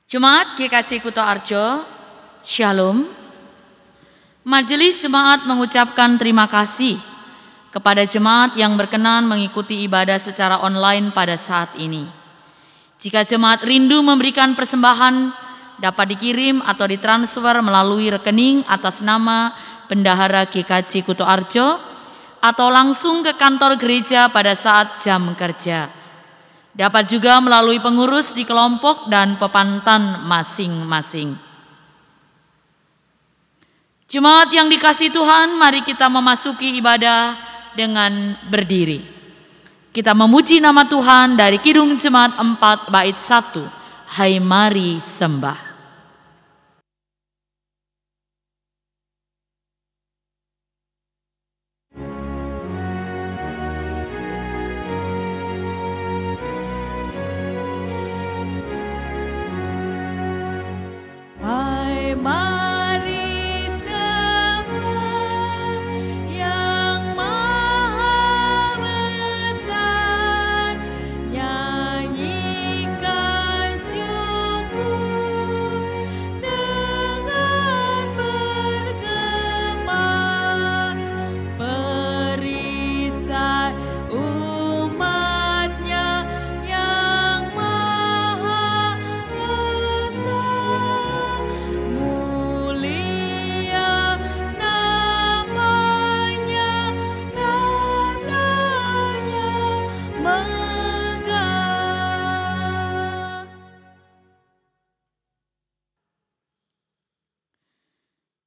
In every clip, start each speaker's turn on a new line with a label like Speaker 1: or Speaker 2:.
Speaker 1: Jemaat GKJ Kuto Arjo, Shalom. Majelis Jemaat mengucapkan terima kasih kepada jemaat yang berkenan mengikuti ibadah secara online pada saat ini. Jika jemaat rindu memberikan persembahan, dapat dikirim atau ditransfer melalui rekening atas nama Bendahara GKJ Kuto Arjo atau langsung ke kantor gereja pada saat jam kerja. Dapat juga melalui pengurus di kelompok dan pepantan masing-masing. Jemaat yang dikasihi Tuhan, mari kita memasuki ibadah dengan berdiri. Kita memuji nama Tuhan dari Kidung Jemaat 4 bait 1. Hai mari sembah.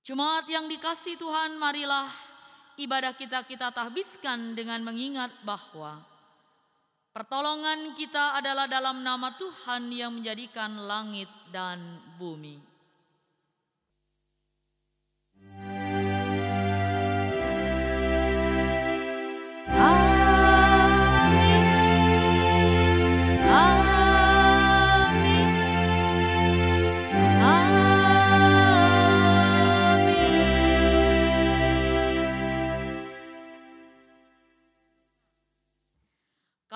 Speaker 1: Jemaat yang dikasihi Tuhan, marilah ibadah kita tahbiskan dengan mengingat bahwa pertolongan kita adalah dalam nama Tuhan yang menjadikan langit dan bumi.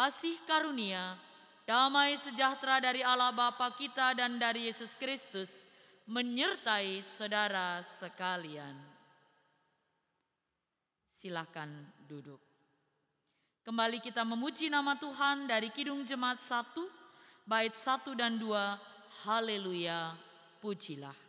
Speaker 1: Kasih karunia, damai sejahtera dari Allah Bapa kita dan dari Yesus Kristus menyertai saudara sekalian. Silakan duduk. Kembali kita memuji nama Tuhan dari Kidung Jemaat 1, bait 1 dan 2, Haleluya, pujilah.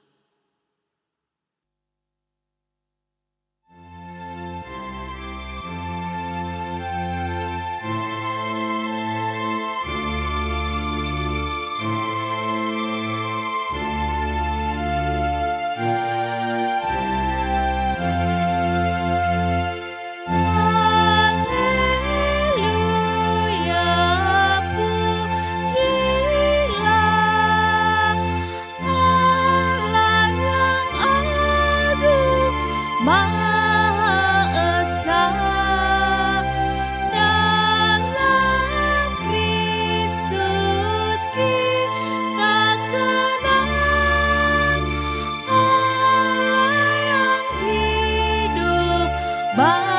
Speaker 2: Patut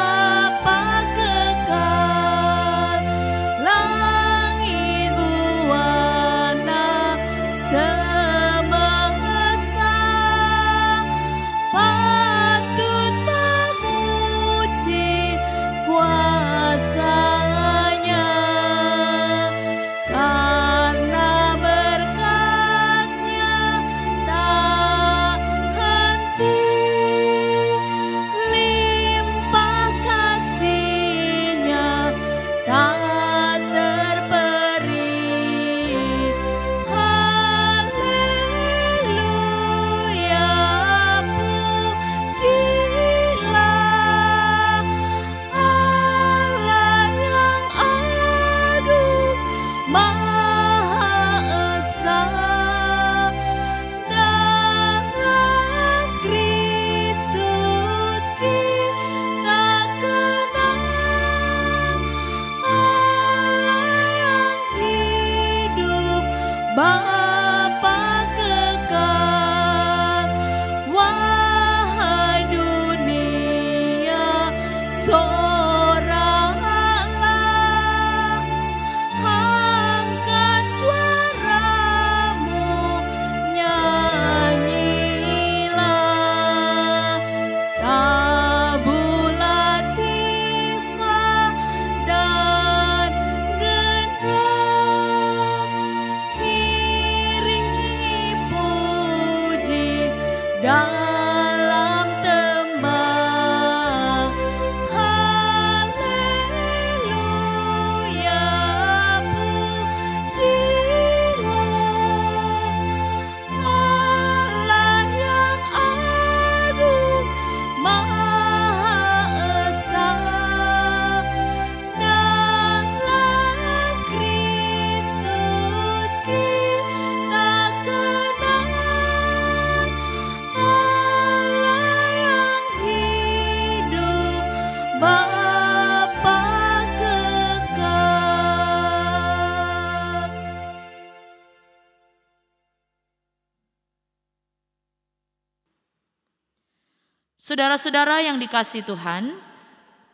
Speaker 1: Saudara-saudara yang dikasihi Tuhan,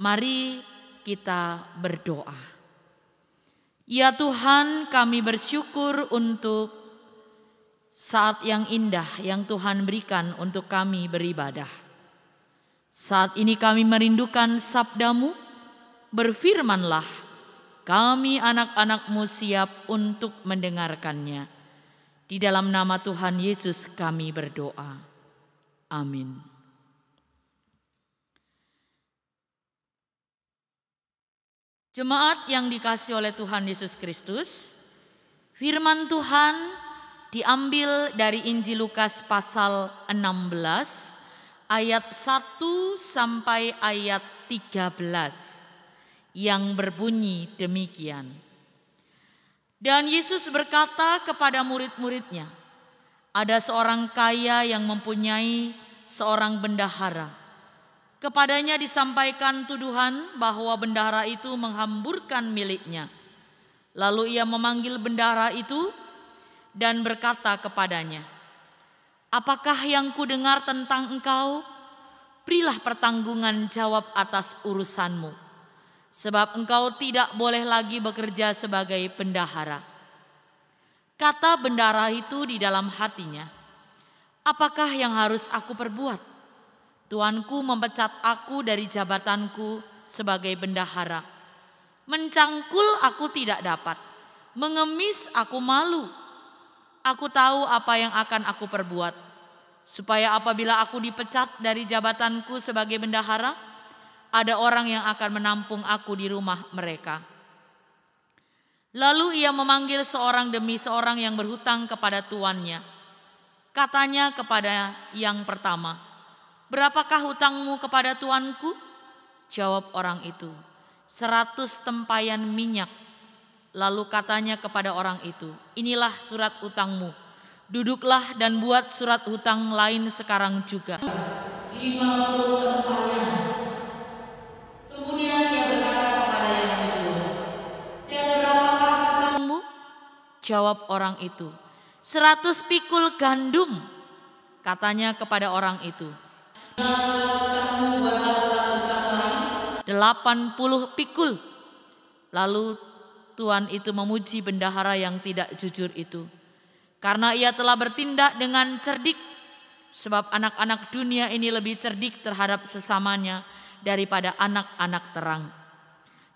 Speaker 1: mari kita berdoa. Ya Tuhan, kami bersyukur untuk saat yang indah yang Tuhan berikan untuk kami beribadah. Saat ini kami merindukan sabda-Mu, berfirmanlah, kami anak-anak-Mu siap untuk mendengarkannya. Di dalam nama Tuhan Yesus kami berdoa. Amin. Jemaat yang dikasihi oleh Tuhan Yesus Kristus, firman Tuhan diambil dari Injil Lukas pasal 16 ayat 1 sampai ayat 13 yang berbunyi demikian. Dan Yesus berkata kepada murid-muridnya, ada seorang kaya yang mempunyai seorang bendahara. Kepadanya disampaikan tuduhan bahwa bendahara itu menghamburkan miliknya. Lalu ia memanggil bendahara itu dan berkata kepadanya, apakah yang kudengar tentang engkau? Berilah pertanggungan jawab atas urusanmu, sebab engkau tidak boleh lagi bekerja sebagai bendahara. Kata bendahara itu di dalam hatinya, apakah yang harus aku perbuat? Tuanku memecat aku dari jabatanku sebagai bendahara. Mencangkul aku tidak dapat, mengemis aku malu. Aku tahu apa yang akan aku perbuat, supaya apabila aku dipecat dari jabatanku sebagai bendahara, ada orang yang akan menampung aku di rumah mereka. Lalu ia memanggil seorang demi seorang yang berhutang kepada tuannya. Katanya kepada yang pertama, berapakah hutangmu kepada tuanku? Jawab orang itu, 100 tempayan minyak. Lalu katanya kepada orang itu, inilah surat hutangmu. Duduklah dan buat surat hutang lain sekarang juga. 50 tempayan. Kemudian ia berkata kepada yang kedua, dan berapakah hutangmu? Jawab orang itu, 100 pikul gandum. Katanya kepada orang itu, 80 pikul. Lalu Tuhan itu memuji bendahara yang tidak jujur itu, karena ia telah bertindak dengan cerdik, sebab anak-anak dunia ini lebih cerdik terhadap sesamanya daripada anak-anak terang.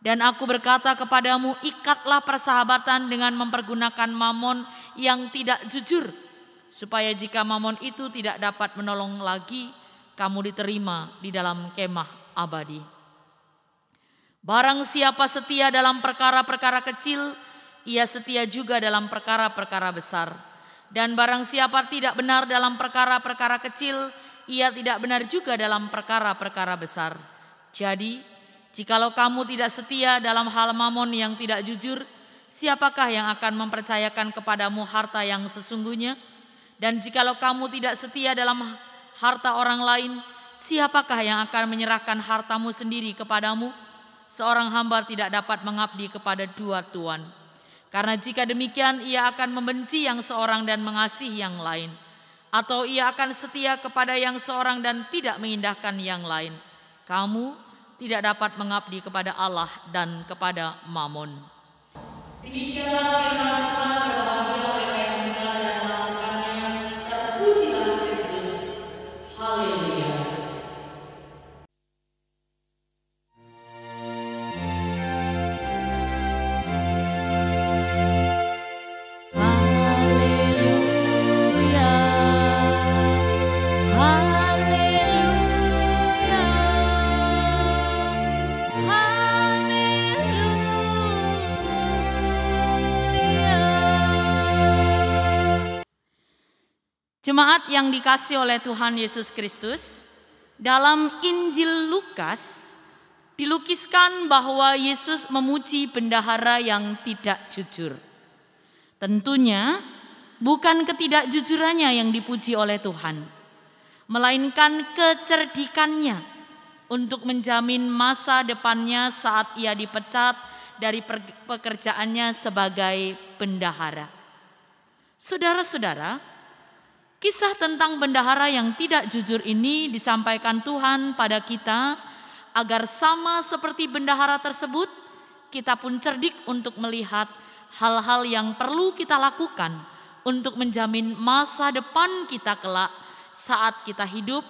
Speaker 1: Dan aku berkata kepadamu, ikatlah persahabatan dengan mempergunakan mamon yang tidak jujur, supaya jika mamon itu tidak dapat menolong lagi, kamu diterima di dalam kemah abadi. Barang siapa setia dalam perkara-perkara kecil, ia setia juga dalam perkara-perkara besar. Dan barang siapa tidak benar dalam perkara-perkara kecil, ia tidak benar juga dalam perkara-perkara besar. Jadi, jikalau kamu tidak setia dalam hal mamon yang tidak jujur, siapakah yang akan mempercayakan kepadamu harta yang sesungguhnya? Dan jikalau kamu tidak setia dalam harta orang lain, siapakah yang akan menyerahkan hartamu sendiri kepadamu? Seorang hamba tidak dapat mengabdi kepada dua tuan. Karena jika demikian ia akan membenci yang seorang dan mengasihi yang lain. Atau ia akan setia kepada yang seorang dan tidak mengindahkan yang lain. Kamu tidak dapat mengabdi kepada Allah dan kepada Mamon. Demikianlah firman Tuhan, berbahagia mereka yang mendengar dan melakukannya. Terpujilah Kristus. Haleluya. Jemaat yang dikasihi oleh Tuhan Yesus Kristus, dalam Injil Lukas dilukiskan bahwa Yesus memuji bendahara yang tidak jujur. Tentunya bukan ketidakjujurannya yang dipuji oleh Tuhan, melainkan kecerdikannya untuk menjamin masa depannya saat ia dipecat dari pekerjaannya sebagai bendahara. Saudara-saudara, Kisah tentang bendahara yang tidak jujur ini disampaikan Tuhan pada kita agar sama seperti bendahara tersebut, kita pun cerdik untuk melihat hal-hal yang perlu kita lakukan untuk menjamin masa depan kita kelak saat kita hidup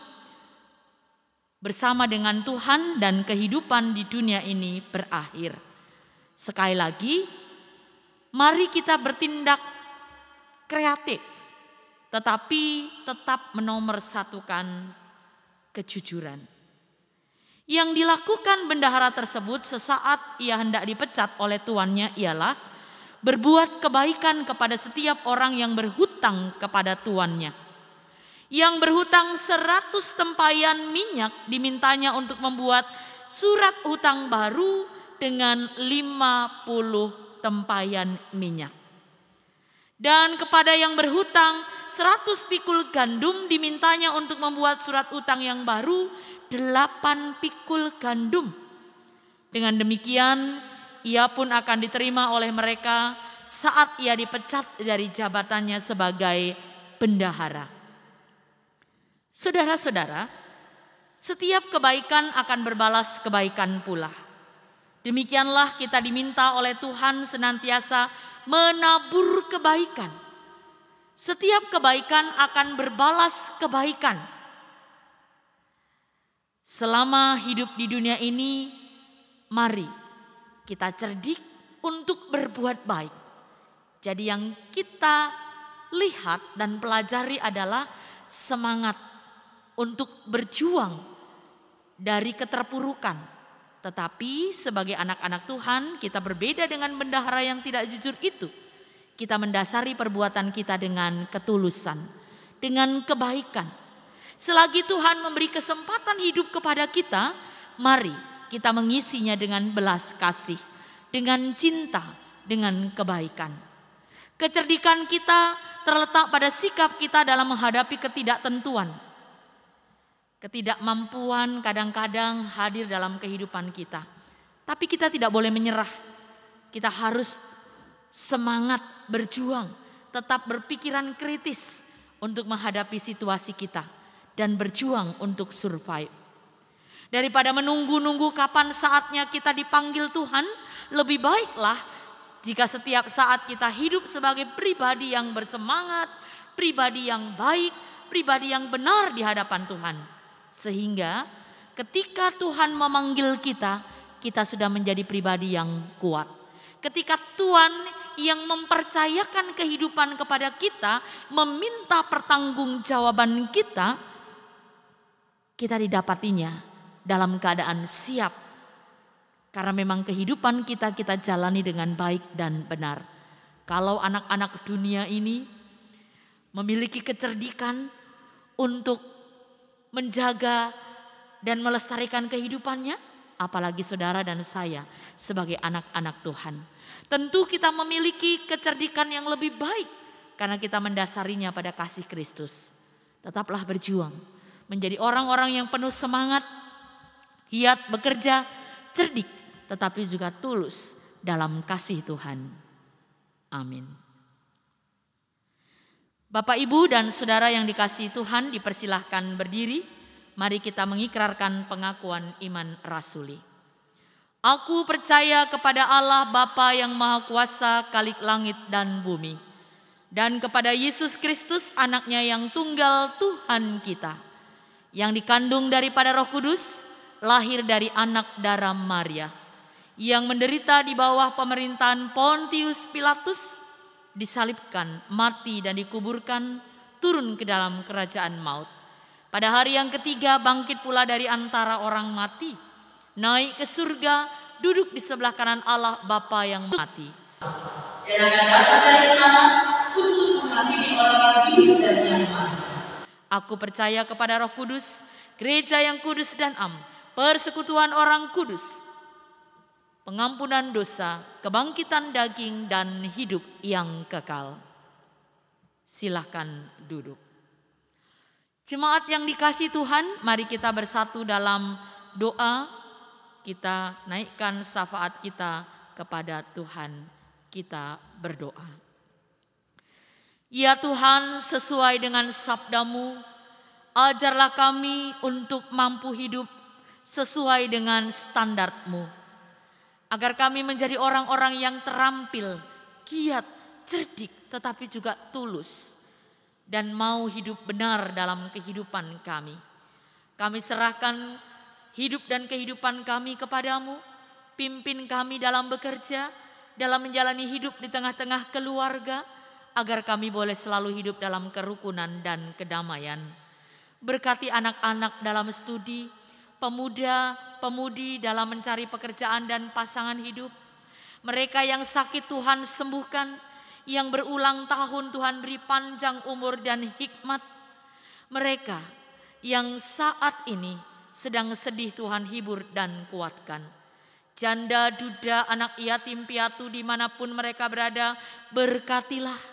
Speaker 1: bersama dengan Tuhan dan kehidupan di dunia ini berakhir. Sekali lagi, mari kita bertindak kreatif, tetapi tetap menomorsatukan kejujuran. Yang dilakukan bendahara tersebut sesaat ia hendak dipecat oleh tuannya ialah berbuat kebaikan kepada setiap orang yang berhutang kepada tuannya. Yang berhutang 100 tempayan minyak dimintanya untuk membuat surat hutang baru dengan 50 tempayan minyak. Dan kepada yang berhutang 100 pikul gandum dimintanya untuk membuat surat utang yang baru 8 pikul gandum. Dengan demikian ia pun akan diterima oleh mereka saat ia dipecat dari jabatannya sebagai bendahara. Saudara-saudara, setiap kebaikan akan berbalas kebaikan pula. Demikianlah kita diminta oleh Tuhan senantiasa menabur kebaikan. Setiap kebaikan akan berbalas kebaikan. Selama hidup di dunia ini, mari kita cerdik untuk berbuat baik. Jadi yang kita lihat dan pelajari adalah semangat untuk berjuang dari keterpurukan. Tetapi sebagai anak-anak Tuhan, kita berbeda dengan bendahara yang tidak jujur itu. Kita mendasari perbuatan kita dengan ketulusan, dengan kebaikan. Selagi Tuhan memberi kesempatan hidup kepada kita, mari kita mengisinya dengan belas kasih, dengan cinta, dengan kebaikan. Kecerdikan kita terletak pada sikap kita dalam menghadapi ketidaktentuan. Ketidakmampuan kadang-kadang hadir dalam kehidupan kita. Tapi kita tidak boleh menyerah. Kita harus semangat berjuang, tetap berpikiran kritis untuk menghadapi situasi kita dan berjuang untuk survive. Daripada menunggu-nunggu kapan saatnya kita dipanggil Tuhan, lebih baiklah jika setiap saat kita hidup sebagai pribadi yang bersemangat, pribadi yang baik, pribadi yang benar di hadapan Tuhan. Sehingga ketika Tuhan memanggil kita, kita sudah menjadi pribadi yang kuat. Ketika Tuhan yang mempercayakan kehidupan kepada kita, meminta pertanggungjawaban kita, kita didapatinya dalam keadaan siap. Karena memang kehidupan kita jalani dengan baik dan benar. Kalau anak-anak dunia ini memiliki kecerdikan untuk menjaga dan melestarikan kehidupannya, apalagi saudara dan saya sebagai anak-anak Tuhan. Tentu kita memiliki kecerdikan yang lebih baik karena kita mendasarinya pada kasih Kristus. Tetaplah berjuang menjadi orang-orang yang penuh semangat, giat bekerja, cerdik, tetapi juga tulus dalam kasih Tuhan. Amin. Bapak, Ibu, dan saudara yang dikasihi Tuhan, dipersilahkan berdiri. Mari kita mengikrarkan pengakuan iman rasuli. Aku percaya kepada Allah Bapa yang Maha Kuasa, Khalik langit dan bumi, dan kepada Yesus Kristus, anaknya yang tunggal Tuhan kita, yang dikandung daripada Roh Kudus, lahir dari anak darah Maria, yang menderita di bawah pemerintahan Pontius Pilatus, disalibkan, mati dan dikuburkan, turun ke dalam kerajaan maut. Pada hari yang ketiga bangkit pula dari antara orang mati, naik ke surga, duduk di sebelah kanan Allah Bapa yang mati. Dan akan datang dari sana untuk menghakimi orang yang hidup dan yang mati. Aku percaya kepada Roh Kudus, gereja yang kudus dan am, persekutuan orang kudus, pengampunan dosa, kebangkitan daging, dan hidup yang kekal. Silakan duduk. Jemaat yang dikasihi Tuhan, mari kita bersatu dalam doa. Kita naikkan syafaat kita kepada Tuhan. Kita berdoa. Ya Tuhan, sesuai dengan sabda-Mu, ajarlah kami untuk mampu hidup sesuai dengan standar-Mu, agar kami menjadi orang-orang yang terampil, giat, cerdik, tetapi juga tulus, dan mau hidup benar dalam kehidupan kami. Kami serahkan hidup dan kehidupan kami kepadamu, pimpin kami dalam bekerja, dalam menjalani hidup di tengah-tengah keluarga, agar kami boleh selalu hidup dalam kerukunan dan kedamaian. Berkati anak-anak dalam studi, pemuda, pemudi dalam mencari pekerjaan dan pasangan hidup. Mereka yang sakit Tuhan sembuhkan, yang berulang tahun Tuhan beri panjang umur dan hikmat. Mereka yang saat ini sedang sedih Tuhan hibur dan kuatkan. Janda, duda, anak yatim piatu dimanapun mereka berada, berkatilah,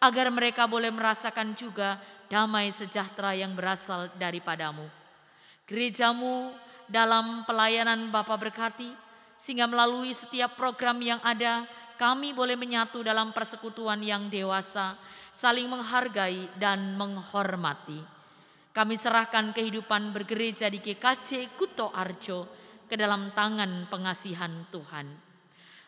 Speaker 1: agar mereka boleh merasakan juga damai sejahtera yang berasal daripadamu. Gerejamu dalam pelayanan Bapa berkati, sehingga melalui setiap program yang ada, kami boleh menyatu dalam persekutuan yang dewasa, saling menghargai dan menghormati. Kami serahkan kehidupan bergereja di GKJ Kuto Arjo ke dalam tangan pengasihan Tuhan.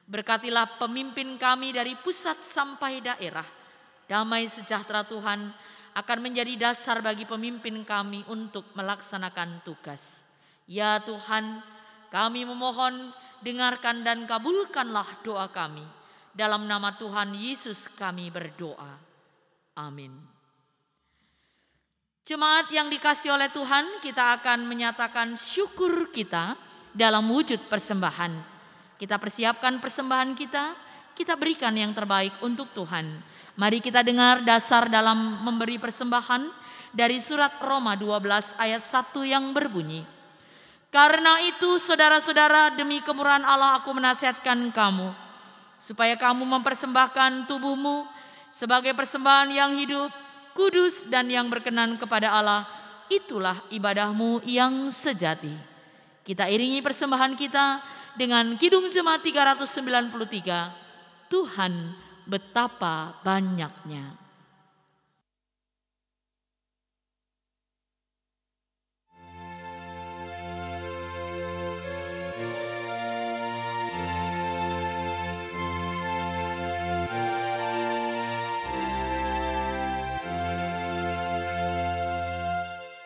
Speaker 1: Berkatilah pemimpin kami dari pusat sampai daerah. Damai sejahtera Tuhan akan menjadi dasar bagi pemimpin kami untuk melaksanakan tugas. Ya Tuhan, kami memohon, dengarkan dan kabulkanlah doa kami. Dalam nama Tuhan Yesus kami berdoa. Amin. Jemaat yang dikasihi oleh Tuhan, kita akan menyatakan syukur kita dalam wujud persembahan. Kita persiapkan persembahan kita berikan yang terbaik untuk Tuhan. Mari kita dengar dasar dalam memberi persembahan dari surat Roma 12 ayat 1 yang berbunyi, "Karena itu saudara-saudara, demi kemurahan Allah aku menasihatkan kamu, supaya kamu mempersembahkan tubuhmu sebagai persembahan yang hidup, kudus dan yang berkenan kepada Allah. Itulah ibadahmu yang sejati." Kita iringi persembahan kita dengan Kidung Jemaat 393, Tuhan betapa banyaknya.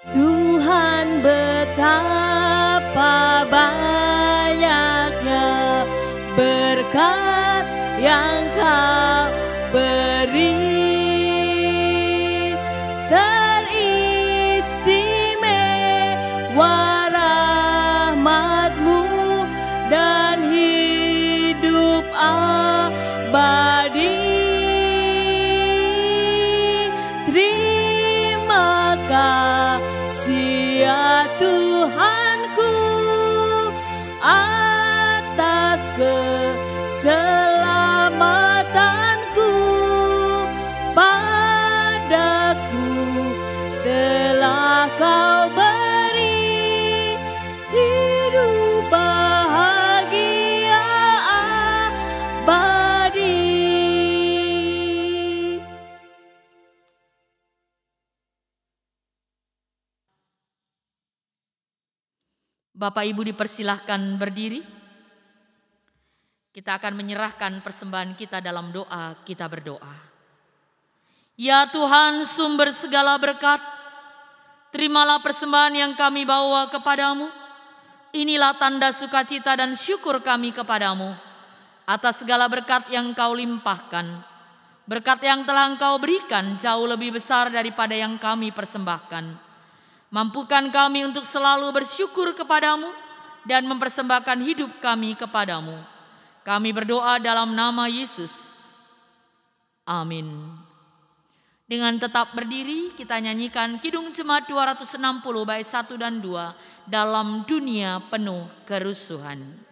Speaker 2: Tuhan betapa banyaknya berkat yang Kau beri, teristimewa rahmat-Mu dan hidup abadi. Terima kasih ya Tuhanku atas keselamatanku, padaku telah Kau beri hidup bahagia abadi.
Speaker 1: Bapak Ibu dipersilahkan berdiri. Kita akan menyerahkan persembahan kita dalam doa, kita berdoa. Ya Tuhan, sumber segala berkat, terimalah persembahan yang kami bawa kepadamu. Inilah tanda sukacita dan syukur kami kepadamu atas segala berkat yang Kau limpahkan. Berkat yang telah Engkau berikan jauh lebih besar daripada yang kami persembahkan. Mampukan kami untuk selalu bersyukur kepadamu dan mempersembahkan hidup kami kepadamu. Kami berdoa dalam nama Yesus. Amin. Dengan tetap berdiri, kita nyanyikan Kidung Jemaat 260 bait 1 dan 2, dalam dunia penuh kerusuhan.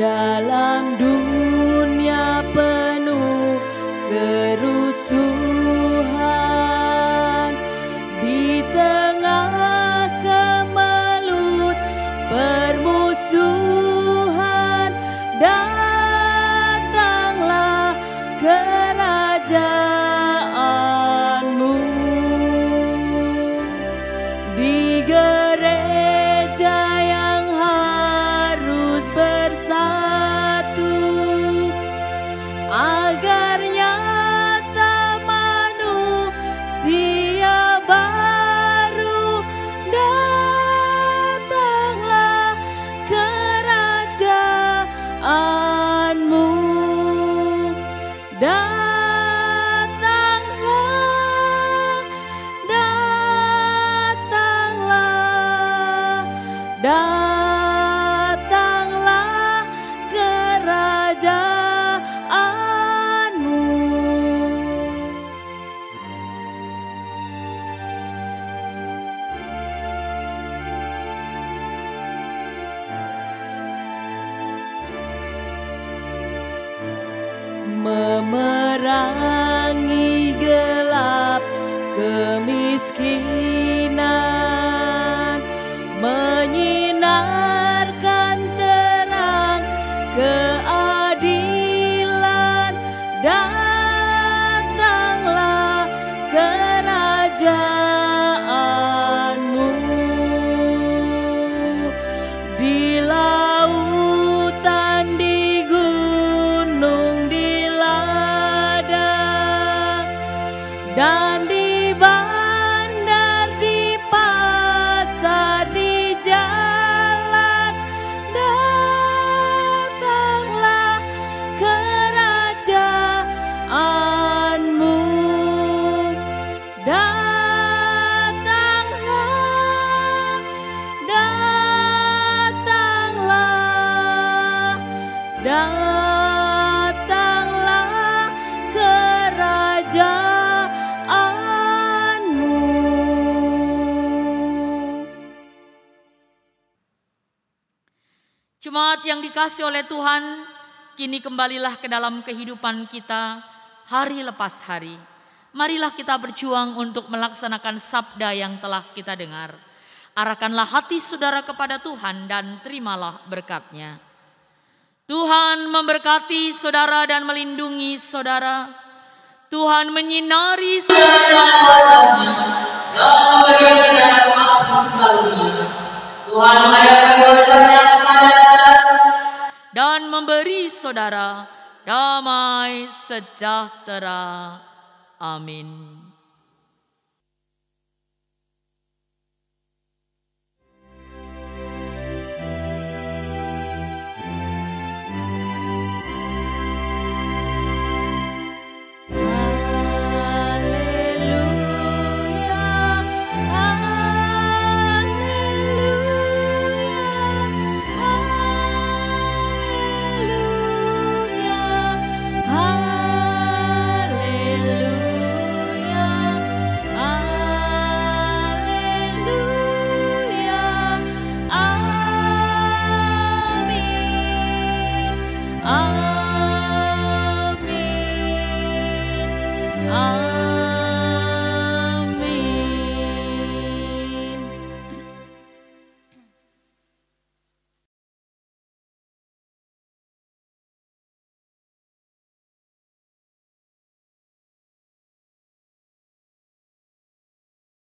Speaker 2: Dalam dunia penuh kerusuhan, menerangi gelap kemiskinan, menyinarkan terang keadilan. Datanglah kerajaanmu. Di lautan, di gunung, di ladang, dan di bandar, di pasar, di jalan. Datanglah kerajaanmu. Datanglah, datanglah, datanglah kerajaanmu.
Speaker 1: Jemaat yang dikasihi oleh Tuhan, kini kembalilah ke dalam kehidupan kita hari lepas hari. Marilah kita berjuang untuk melaksanakan sabda yang telah kita dengar. Arahkanlah hati saudara kepada Tuhan dan terimalah berkat-Nya. Tuhan memberkati saudara dan melindungi saudara. Tuhan menyinari saudara wajah-Nya dan memberi saudara kasih karunia. Tuhan menghadapkan wajah-Nya kepada saudara dan memberi saudara damai sejahtera. Amin.